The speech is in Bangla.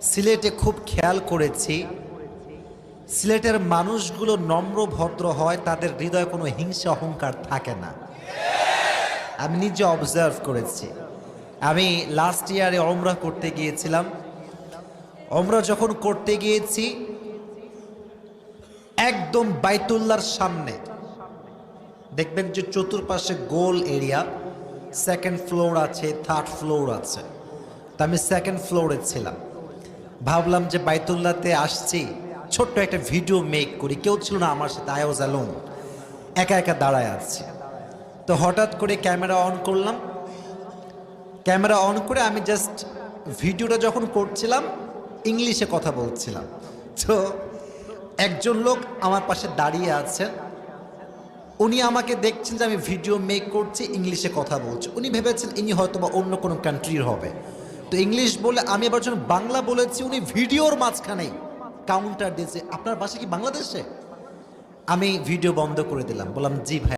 সিলেটে খুব খেয়াল করেছি, সিলেটের মানুষগুলো নম্র ভদ্র হয়, তাদের হৃদয়ে কোনো হিংসা অহংকার থাকে না। আমি নিজে অবজার্ভ করেছি। আমি লাস্ট ইয়ারে ওমরা করতে গিয়েছিলাম। ওমরা যখন করতে গিয়েছি, একদম বাইতুল্লাহর সামনে দেখবেন যে চতুর্পাশে গোল এরিয়া, সেকেন্ড ফ্লোর আছে, থার্ড ফ্লোর আছে। তা আমি সেকেন্ড ফ্লোরে ছিলাম। ভাবলাম যে বাইতুল্লাহতে আসছি, ছোট্ট একটা ভিডিও মেক করি। কেউ ছিল না আমার সাথে, আই ওয়াজ অ্যালোন, একা একা দাঁড়ায় আছি। তো হঠাৎ করে ক্যামেরা অন করলাম। ক্যামেরা অন করে আমি জাস্ট ভিডিওটা যখন করছিলাম, ইংলিশে কথা বলছিলাম। তো একজন লোক আমার পাশে দাঁড়িয়ে আছেন, উনি আমাকে দেখছেন যে আমি ভিডিও মেক করছি, ইংলিশে কথা বলছি। উনি ভেবেছেন ইনি হয়তো বা অন্য কোনো কান্ট্রির হবে। তো ইংলিশ বলে আমি আবার যখন বাংলা বলেছি, উনি ভিডিওর মাঝখানেই কাউন্টার দিয়েছে, আপনার বাসা কি বাংলাদেশে? আমি ভিডিও বন্ধ করে দিলাম, বললাম জি ভাই।